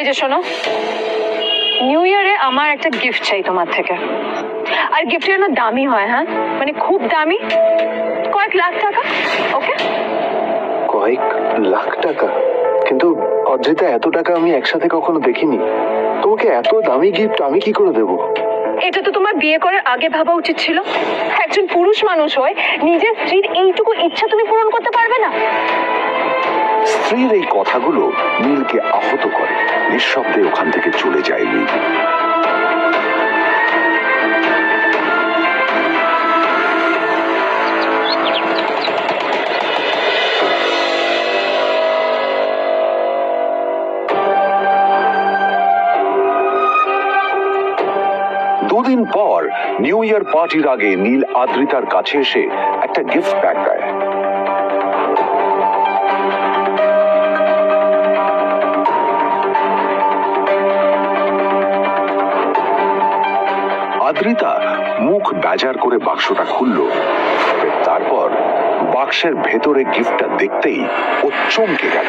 যে শোনো, নিউ ইয়ারে আমার একটা গিফট চাই তোমার থেকে। আর গিফট যেন দামি হয়, হ্যাঁ মানে খুব দামি, কয়েক লাখ টাকা। ওকে? কয়েক লাখ টাকা? কিন্তু অদ্রিতা, এত টাকা আমি একসাথে কখনো দেখিনি। তোমাকে এত দামি গিফট আমি কি করে দেবো? এটা তো তোমার বিয়ে করার আগে ভাবা উচিত ছিল। একজন পুরুষ মানুষ হয়ে নিজের স্ত্রীর এইটুকু ইচ্ছা তুমি পূরণ করতে পারবে না? স্ত্রীর এই কথাগুলো নীলকে আহত করে। নিঃশব্দে ওখান থেকে চলে যায় নীল। দুদিন পর নিউ ইয়ার পার্টির আগে নীল আদ্রিতার কাছে এসে একটা গিফট প্যাক দেয়। আদ্রিতা মুখ বেজার করে বাক্সটা খুলল। তারপর বাক্সের ভেতরে গিফটটা দেখতেই ও চমকে গেল।